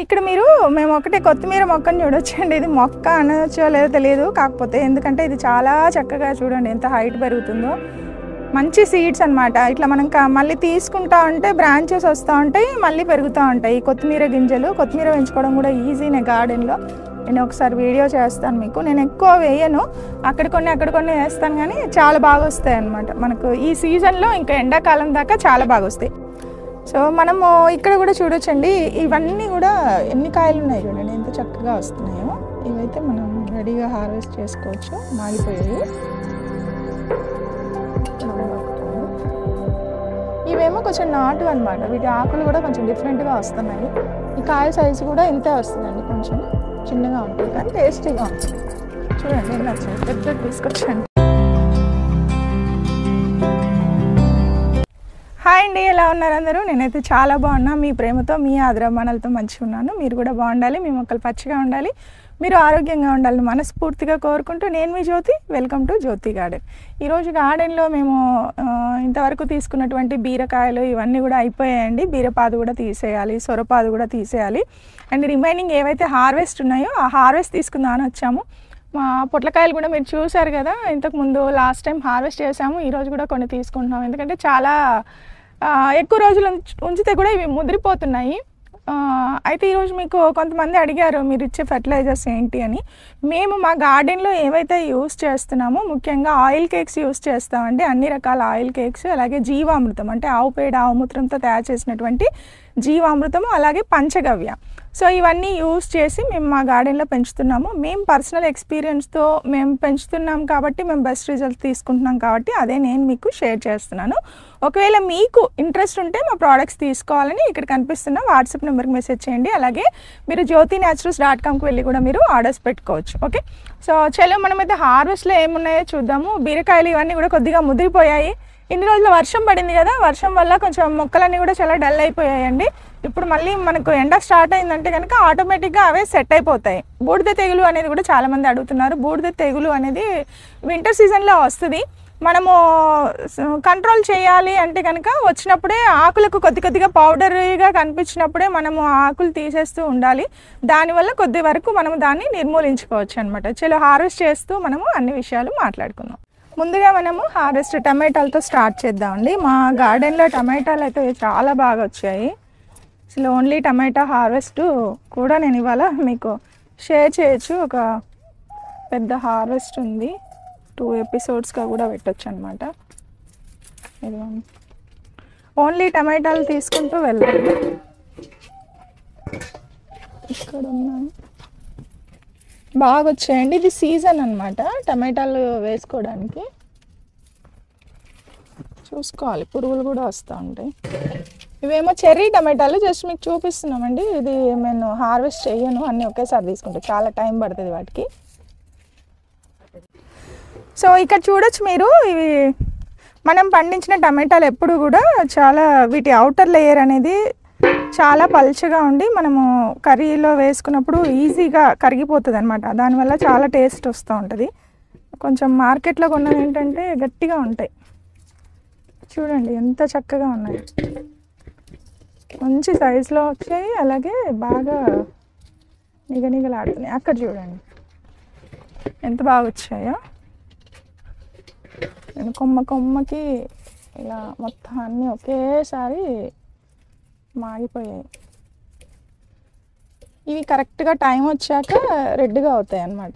ఇక్కడ మీరు మేము ఒకటే కొత్తిమీర మొక్కను చూడొచ్చండి. ఇది మొక్క అనొచ్చో లేదో తెలియదు, కాకపోతే ఎందుకంటే ఇది చాలా చక్కగా చూడండి ఎంత హైట్ పెరుగుతుందో. మంచి సీడ్స్ అనమాట. ఇట్లా మనం మళ్ళీ తీసుకుంటా ఉంటే బ్రాంచెస్ వస్తూ ఉంటాయి, మళ్ళీ పెరుగుతూ ఉంటాయి. కొత్తిమీర గింజలు, కొత్తిమీర పెంచుకోవడం కూడా ఈజీనే గార్డెన్లో. నేను ఒకసారి వీడియో చేస్తాను మీకు. నేను ఎక్కువ వేయను, అక్కడ కొన్ని వేస్తాను, కానీ చాలా బాగా వస్తాయి అన్నమాట. మనకు ఈ సీజన్లో ఇంకా ఎండాకాలం దాకా చాలా బాగా వస్తాయి. సో మనము ఇక్కడ కూడా చూడొచ్చండి, ఇవన్నీ కూడా ఎన్ని కాయలు ఉన్నాయి చూడండి ఎంత చక్కగా వస్తున్నాయో. ఇవైతే మనం రెడీగా హార్వెస్ట్ చేసుకోవచ్చు. మాగిపోయాయి. ఇవేమో కొంచెం నాటు అనమాట. వీటి ఆకులు కూడా కొంచెం డిఫరెంట్గా వస్తున్నాయి. ఈ కాయ సైజు కూడా ఇంతే వస్తుందండి, కొంచెం చిన్నగా ఉంటుంది కానీ టేస్టీగా ఉంటుంది. చూడండి నచ్చింది, పెద్ద తీసుకొచ్చండి. హాయ్ అండి, ఎలా ఉన్నారు అందరూ? నేనైతే చాలా బాగున్నా. మీ ప్రేమతో, మీ ఆదరాభిమానాలతో మంచిగా ఉన్నాను. మీరు కూడా బాగుండాలి, మీ మొక్కలు పచ్చిగా ఉండాలి, మీరు ఆరోగ్యంగా ఉండాలని మనస్ఫూర్తిగా కోరుకుంటూ నేను మీ Jyothi. Welcome to Jyothi garden. ఈరోజు గార్డెన్లో మేము ఇంతవరకు తీసుకున్నటువంటి బీరకాయలు ఇవన్నీ కూడా అయిపోయాయండి. బీరపాదు కూడా తీసేయాలి, సొరపాదు కూడా తీసేయాలి. అండ్ రిమైనింగ్ ఏవైతే హార్వెస్ట్ ఉన్నాయో ఆ హార్వెస్ట్ తీసుకుందామని వచ్చాము. మా పొట్లకాయలు కూడా మీరు చూసారు కదా, ఇంతకుముందు లాస్ట్ టైం హార్వెస్ట్ చేసాము. ఈరోజు కూడా కొన్ని తీసుకుంటున్నాం, ఎందుకంటే చాలా ఎక్కువ రోజులు ఉంచితే కూడా ఇవి ముదిరిపోతున్నాయి. అయితే ఈరోజు మీకు కొంతమంది అడిగారు మీరు ఇచ్చే ఫెర్టిలైజర్స్ ఏంటి అని. మేము మా గార్డెన్లో ఏవైతే యూస్ చేస్తున్నామో ముఖ్యంగా ఆయిల్ కేక్స్ యూస్ చేస్తామండి. అన్ని రకాల ఆయిల్ కేక్స్, అలాగే జీవామృతం అంటే ఆవు పేడ, ఆవుమూత్రంతో తయారు చేసినటువంటి జీవామృతము, అలాగే పంచగవ్య. సో ఇవన్నీ యూస్ చేసి మేము మా గార్డెన్లో పెంచుతున్నాము. మేము పర్సనల్ ఎక్స్పీరియన్స్తో మేము పెంచుతున్నాం కాబట్టి, మేము బెస్ట్ రిజల్ట్స్ తీసుకుంటున్నాం కాబట్టి అదే నేను మీకు షేర్ చేస్తున్నాను. ఒకవేళ మీకు ఇంట్రెస్ట్ ఉంటే మా ప్రోడక్ట్స్ తీసుకోవాలని ఇక్కడ కనిపిస్తున్న వాట్సాప్ నెంబర్కి మెసేజ్ చేయండి. అలాగే మీరు jyotiNaturals.comకి వెళ్ళి కూడా మీరు ఆర్డర్స్ పెట్టుకోవచ్చు. ఓకే, సో చలో మనమైతే హార్వెస్ట్లో ఏమున్నాయో చూద్దాము. బీరకాయలు ఇవన్నీ కూడా కొద్దిగా ముదిరిపోయాయి. ఇన్ని రోజులు వర్షం పడింది కదా, వర్షం వల్ల కొంచెం మొక్కలన్నీ కూడా చాలా డల్ అయిపోయాయండి. ఇప్పుడు మళ్ళీ మనకు ఎండ స్టార్ట్ అయిందంటే కనుక ఆటోమేటిక్గా అవే సెట్ అయిపోతాయి. బూడిద తెగులు అనేది కూడా చాలామంది అడుగుతున్నారు. బూడిద తెగులు అనేది వింటర్ సీజన్లో వస్తుంది. మనము కంట్రోల్ చేయాలి అంటే కనుక వచ్చినప్పుడే ఆకులకు కొద్దిగా పౌడరీగా కనిపించినప్పుడే మనము ఆకులు తీసేస్తూ ఉండాలి. దానివల్ల కొద్ది వరకు మనము దాన్ని నిర్మూలించుకోవచ్చు అనమాట. చలో హార్వెస్ట్ చేస్తూ మనము అన్ని విషయాలు మాట్లాడుకుందాం. ముందుగా మనము హార్వెస్ట్ టమాటాలతో స్టార్ట్ చేద్దామండి. మా గార్డెన్లో టమాటాలు అయితే చాలా బాగా వచ్చాయి. అసలు ఓన్లీ టమాటా హార్వెస్ట్ కూడా నేను ఇవాళ మీకు షేర్ చేయొచ్చు. ఒక పెద్ద హార్వెస్ట్ ఉంది, 2 ఎపిసోడ్స్గా కూడా పెట్టచ్చు అనమాట. ఇది ఓన్లీ టమాటాలు తీసుకుంటూ వెళ్ళాలి. ఇక్కడ ఉన్నాయి, బాగా వచ్చాయండి. ఇది సీజన్ అనమాట టమాటాలు వేసుకోవడానికి. చూసుకోవాలి, పురుగులు కూడా వస్తూ ఉంటాయి. ఇవేమో చెర్రీ టమాటాలు, జస్ట్ మీకు చూపిస్తున్నామండి. ఇది నేను హార్వెస్ట్ చేయను, అన్నీ ఒకేసారి తీసుకుంటాను, చాలా టైం పడుతుంది వాటికి. సో ఇక్కడ చూడొచ్చు మీరు, ఇవి మనం పండించిన టమాటాలు ఎప్పుడు కూడా చాలా వీటి అవుటర్ లేయర్ అనేది చాలా పల్చగా ఉండి మనము కర్రీలో వేసుకున్నప్పుడు ఈజీగా కరిగిపోతుంది అనమాట. దానివల్ల చాలా టేస్ట్ వస్తూ ఉంటుంది. కొంచెం మార్కెట్లో కొన్నవి ఏంటంటే గట్టిగా ఉంటాయి. చూడండి ఎంత చక్కగా ఉన్నాయి, మంచి సైజులో వచ్చాయి, అలాగే బాగా నిగనిగలాడుతున్నాయి. అక్కడ చూడండి ఎంత బాగా వచ్చాయో. నేను కొమ్మకి ఇలా మొత్తం అన్నీ ఒకేసారి మాగిపోయాయి. ఇవి కరెక్ట్గా టైం వచ్చాక రెడ్గా అవుతాయి అన్నమాట.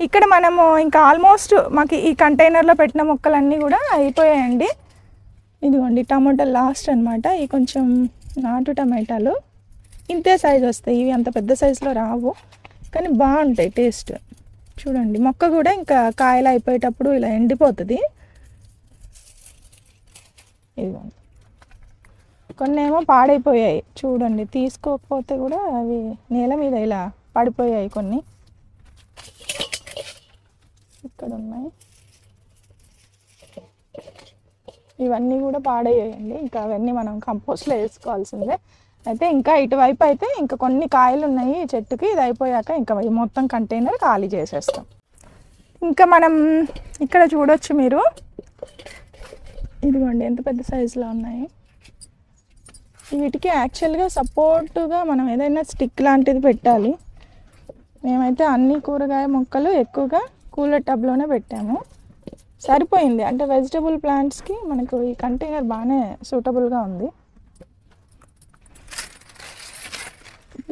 ఇక్కడ మనము ఇంకా ఆల్మోస్ట్ మాకు ఈ కంటైనర్లో పెట్టిన మొక్కలన్నీ కూడా అయిపోయాయండి. ఇదిగోండి టమాటాలు లాస్ట్ అనమాట. ఇవి కొంచెం నాటు టమాటాలు ఇంతే సైజు వస్తాయి. ఇవి అంత పెద్ద సైజులో రావు, కానీ బాగుంటాయి టేస్ట్. చూడండి మొక్క కూడా ఇంకా కాయలు అయిపోయేటప్పుడు ఇలా ఎండిపోతుంది. ఇదిగోండి కొన్ని ఏమో పాడైపోయాయి చూడండి, తీసుకోకపోతే కూడా అవి నేల మీద ఇలా పడిపోయాయి. కొన్ని ఇక్కడ ఉన్నాయి, ఇవన్నీ కూడా పాడయ్యాయండి. ఇంకా అవన్నీ మనం కంపోస్ట్లో వేసుకోవాల్సిందే. అయితే ఇంకా ఇటువైపు అయితే ఇంకా కొన్ని కాయలు ఉన్నాయి చెట్టుకి. ఇది అయిపోయాక ఇంకా మొత్తం కంటైనర్ ఖాళీ చేసేస్తాం. ఇంకా మనం ఇక్కడ చూడొచ్చు మీరు, ఇదిగోండి ఎంత పెద్ద సైజులో ఉన్నాయి. వీటికి యాక్చువల్గా సపోర్టుగా మనం ఏదైనా స్టిక్ లాంటిది పెట్టాలి. మేమైతే అన్ని కూరగాయ మొక్కలు ఎక్కువగా కూలర్ టబ్లోనే పెట్టాము. సరిపోయింది. అంటే వెజిటబుల్ ప్లాంట్స్కి మనకు ఈ కంటైనర్ బాగానే సూటబుల్గా ఉంది.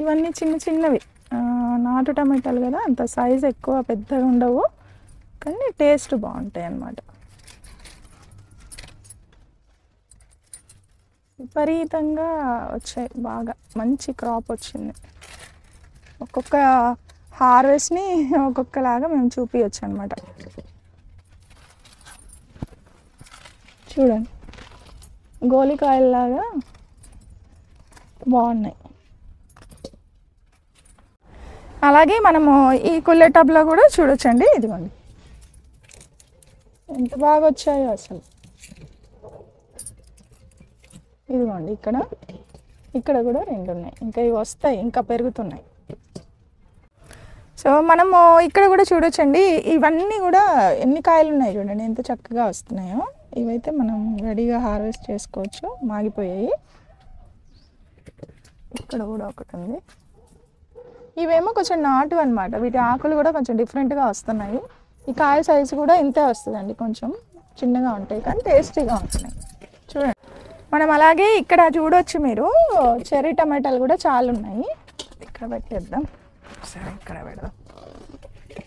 ఇవన్నీ చిన్న చిన్నవి నాటు టమాటాలు కదా, అంత సైజు ఎక్కువ పెద్దగా ఉండవు, కానీ టేస్ట్ బాగుంటాయి అన్నమాట. విపరీతంగా వచ్చాయి, బాగా మంచి క్రాప్ వచ్చింది. ఒక్కొక్క హార్వెస్ట్ని ఒక్కొక్కలాగా మేము చూపించచ్చు అనమాట. చూడండి గోలికాయల్లాగా బాగున్నాయి. అలాగే మనము ఈ కుల్లె టబ్లో కూడా చూడొచ్చండి. ఇదిగోండి ఎంత బాగా వచ్చాయో అసలు. ఇదిగోండి ఇక్కడ కూడా 2 ఉన్నాయి, ఇంకా ఇవి వస్తాయి, ఇంకా పెరుగుతున్నాయి. సో మనము ఇక్కడ కూడా చూడొచ్చండి. ఇవన్నీ కూడా ఎన్ని కాయలు ఉన్నాయి చూడండి, ఎంత చక్కగా వస్తున్నాయో. ఇవైతే మనం రెడీగా హార్వెస్ట్ చేసుకోవచ్చు, మాగిపోయాయి. ఇక్కడ కూడా ఒకటి ఉంది. ఇవేమో కొంచెం నాటు అనమాట, వీటి ఆకులు కూడా కొంచెం డిఫరెంట్గా వస్తున్నాయి. ఈ కాయ సైజు కూడా ఇంతే వస్తుందండి, కొంచెం చిన్నగా ఉంటాయి కానీ టేస్టీగా ఉంటున్నాయి. చూడండి మనం అలాగే ఇక్కడ చూడవచ్చు మీరు, చెర్రీ టమాటాలు కూడా చాలా ఉన్నాయి. ఇక్కడ పెట్టేద్దాం, సరే ఇక్కడ పెడదాం.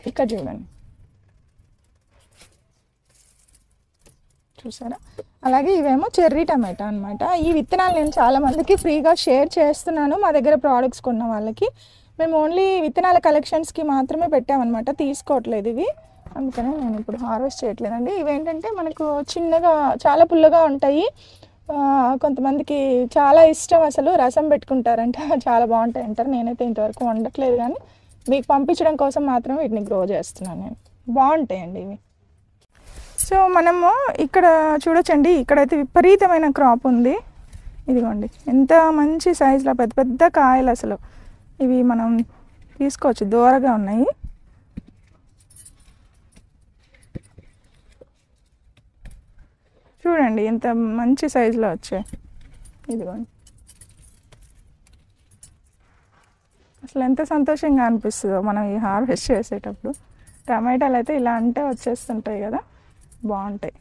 ఇక్కడ చూడండి, చూసారా. అలాగే ఇవేమో చెర్రీ టమాటా అనమాట. ఈ విత్తనాలు నేను చాలామందికి ఫ్రీగా షేర్ చేస్తున్నాను. మా దగ్గర ప్రోడక్ట్స్ కొన్న వాళ్ళకి మేము ఓన్లీ విత్తనాల కలెక్షన్స్కి మాత్రమే పెట్టామన్నమాట, తీసుకోవట్లేదు ఇవి. అందుకనే నేను ఇప్పుడు హార్వెస్ట్ చేయట్లేదండి. ఇవేంటంటే మనకు చిన్నగా చాలా పుల్లగా ఉంటాయి. కొంతమందికి చాలా ఇష్టం, అసలు రసం పెట్టుకుంటారంట, చాలా బాగుంటాయి అంటారు. నేనైతే ఇంతవరకు వండట్లేదు, కానీ మీకు పంపించడం కోసం మాత్రం వీటిని గ్రో చేస్తున్నాను నేను. బాగుంటాయండి ఇవి. సో మనము ఇక్కడ చూడొచ్చండి, ఇక్కడైతే విపరీతమైన క్రాప్ ఉంది. ఇదిగోండి ఎంత మంచి సైజులో పెద్ద పెద్ద కాయలు, అసలు ఇవి మనం తీసుకోవచ్చు, దూరగా ఉన్నాయి. చూడండి ఎంత మంచి సైజులో వచ్చాయి. ఇదిగోండి అసలు ఎంత సంతోషంగా అనిపిస్తుందో మనం ఈ హార్వెస్ట్ చేసేటప్పుడు. టమాటాలు అయితే ఇలా అంటే వచ్చేస్తుంటాయి కదా, బాగుంటాయి.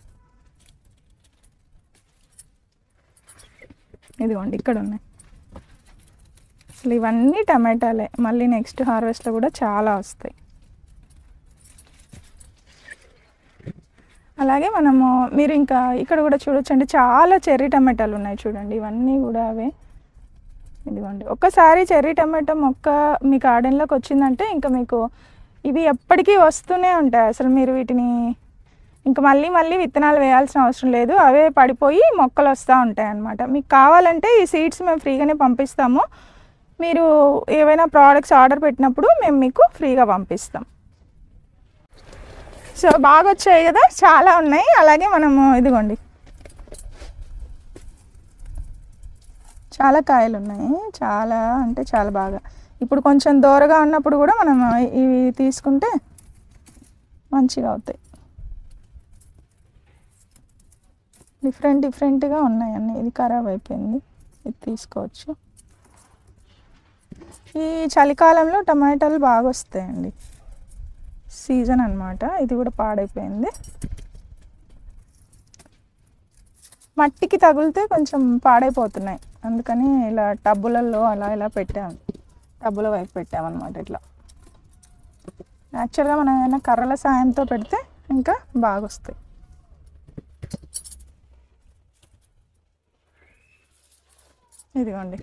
ఇదిగోండి ఇక్కడ ఉన్నాయి. అసలు ఇవన్నీ టమాటాలే, మళ్ళీ నెక్స్ట్ హార్వెస్ట్లో కూడా చాలా వస్తాయి. అలాగే మనము మీరు ఇంకా ఇక్కడ కూడా చూడొచ్చండి, చాలా చెర్రీ టమాటాలు ఉన్నాయి చూడండి. ఇవన్నీ కూడా అవే. ఇదిగోండి ఒక్కసారి చెర్రీ టమాటో మొక్క మీ గార్డెన్లోకి వచ్చిందంటే ఇంకా మీకు ఇవి ఎప్పటికీ వస్తూనే ఉంటాయి. అసలు మీరు వీటిని ఇంకా మళ్ళీ మళ్ళీ విత్తనాలు వేయాల్సిన అవసరం లేదు, అవే పడిపోయి మొక్కలు వస్తూ ఉంటాయి అన్నమాట. మీకు కావాలంటే ఈ సీడ్స్ మేము ఫ్రీగానే పంపిస్తాము. మీరు ఏవైనా ప్రోడక్ట్స్ ఆర్డర్ పెట్టినప్పుడు మేము మీకు ఫ్రీగా పంపిస్తాం. సో బాగా వచ్చాయి కదా, చాలా ఉన్నాయి. అలాగే మనము ఇదిగోండి చాలా కాయలు ఉన్నాయి, చాలా అంటే చాలా బాగా. ఇప్పుడు కొంచెం దూరగా ఉన్నప్పుడు కూడా మనం ఇవి తీసుకుంటే మంచిగా అవుతాయి. డిఫరెంట్గా ఉన్నాయి అన్నీ. ఇది ఖరాబ్ అయిపోయింది, ఇది తీసుకోవచ్చు. ఈ చలికాలంలో టమాటాలు బాగా వస్తాయండి, సీజన్ అన్నమాట. ఇది కూడా పాడైపోయింది, మట్టికి తగిలితే కొంచెం పాడైపోతున్నాయి. అందుకని ఇలా టబ్బులలో అలా ఇలా పెట్టాము, టబ్బుల వైపు పెట్టామన్నమాట. ఇట్లా యాక్చువల్గా మనం ఏమైనా కర్రల సాయంతో పెడితే ఇంకా బాగా వస్తాయి. ఇదిగోండి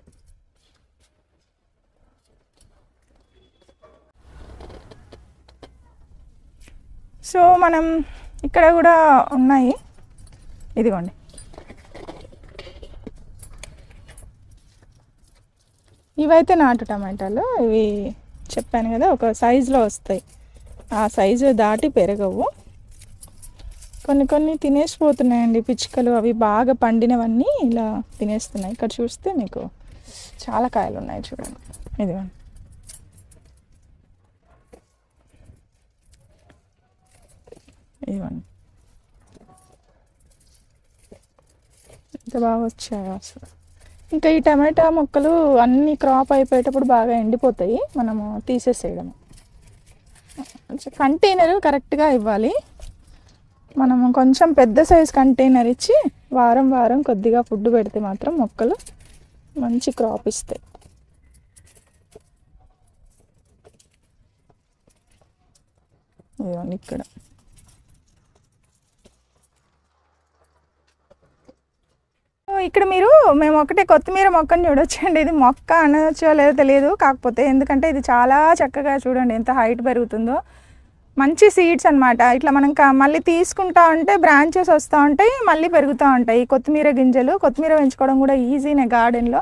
సో మనం ఇక్కడ కూడా ఉన్నాయి. ఇదిగోండి ఇవైతే నాటు టమాటాలు. ఇవి చెప్పాను కదా ఒక సైజులో వస్తాయి, ఆ సైజు దాటి పెరగవు. కొన్ని తినేసిపోతున్నాయండి పిచ్చుకలు, అవి బాగా పండినవన్నీ ఇలా తినేస్తున్నాయి. ఇక్కడ చూస్తే మీకు చాలా కాయలు ఉన్నాయి చూడండి. ఇదిగోండి ఇదిగోండి ఇంత బాగా వచ్చాయి అసలు. ఇంకా ఈ టమాటా మొక్కలు అన్ని క్రాప్ అయిపోయేటప్పుడు బాగా ఎండిపోతాయి, మనము తీసేసేయడం. కంటైనర్ కరెక్ట్గా ఇవ్వాలి. మనము కొంచెం పెద్ద సైజ్ కంటైనర్ ఇచ్చి వారం వారం కొద్దిగా ఫుడ్ పెడితే మాత్రం మొక్కలు మంచి క్రాప్ ఇస్తాయి. ఇదిగోండి ఇక్కడ ఇక్కడ మేము ఒకటే కొత్తిమీర మొక్కను చూడొచ్చండి. ఇది మొక్క అనొచ్చో లేదో తెలియదు, కాకపోతే ఎందుకంటే ఇది చాలా చక్కగా చూడండి ఎంత హైట్ పెరుగుతుందో. మంచి సీడ్స్ అనమాట. ఇట్లా మనం మళ్ళీ తీసుకుంటా ఉంటే బ్రాంచెస్ వస్తూ ఉంటాయి, మళ్ళీ పెరుగుతూ ఉంటాయి. కొత్తిమీర గింజలు, కొత్తిమీర పెంచుకోవడం కూడా ఈజీనే గార్డెన్లో.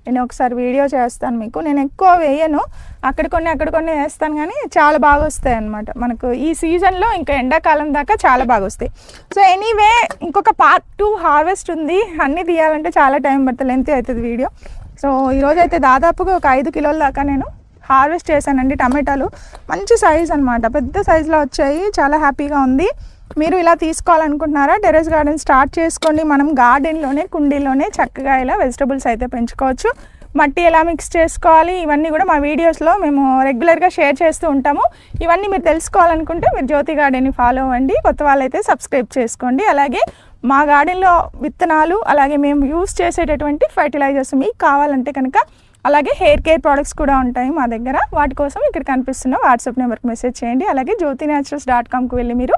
నేను ఒకసారి వీడియో చేస్తాను మీకు. నేను ఎక్కువ వేయను, అక్కడ కొన్ని వేస్తాను, కానీ చాలా బాగా వస్తాయి అన్నమాట. మనకు ఈ సీజన్లో ఇంకా ఎండాకాలం దాకా చాలా బాగా వస్తాయి. సో ఎనీవే ఇంకొక పార్ట్ 2 హార్వెస్ట్ ఉంది. అన్నీ తీయాలంటే చాలా టైం పడుతుంది, లెంత్ అవుతుంది వీడియో. సో ఈరోజు అయితే దాదాపుగా ఒక 5 కిలోల దాకా నేను హార్వెస్ట్ చేశానండి. టమాటాలు మంచి సైజ్ అనమాట, పెద్ద సైజులో వచ్చాయి. చాలా హ్యాపీగా ఉంది. మీరు ఇలా తీసుకోవాలనుకుంటున్నారా? టెర్రస్ గార్డెన్ స్టార్ట్ చేసుకోండి. మనం గార్డెన్లోనే కుండీలోనే చక్కగా ఇలా వెజిటబుల్స్ అయితే పెంచుకోవచ్చు. మట్టి ఎలా మిక్స్ చేసుకోవాలి ఇవన్నీ కూడా మా వీడియోస్లో మేము రెగ్యులర్గా షేర్ చేస్తూ ఉంటాము. ఇవన్నీ మీరు తెలుసుకోవాలనుకుంటే మీరు జ్యోతి గార్డెన్ని ఫాలో అవ్వండి. కొత్త వాళ్ళైతే సబ్స్క్రైబ్ చేసుకోండి. అలాగే మా గార్డెన్లో విత్తనాలు, అలాగే మేము యూస్ చేసేటటువంటి ఫర్టిలైజర్స్ మీకు కావాలంటే కనుక, అలాగే హెయిర్ కేర్ ప్రోడక్ట్స్ కూడా ఉంటాయి మా దగ్గర. వాటి కోసం ఇక్కడ కనిపిస్తున్న వాట్సాప్ నెంబర్కి మెసేజ్ చేయండి. అలాగే jyotinaturals.comకి వెళ్ళి మీరు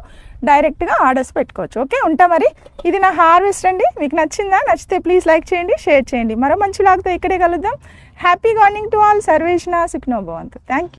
డైరెక్ట్గా ఆర్డర్స్ పెట్టుకోవచ్చు. ఓకే, ఉంటా మరి. ఇది నా హార్వెస్ట్ అండి. మీకు నచ్చిందా? నచ్చితే ప్లీజ్ లైక్ చేయండి, షేర్ చేయండి. మరో మంచి లాగ్తో ఇక్కడే కలుద్దాం. Happy gardening to all. సర్వేషణ సుఖినో భవంతు. Thank you.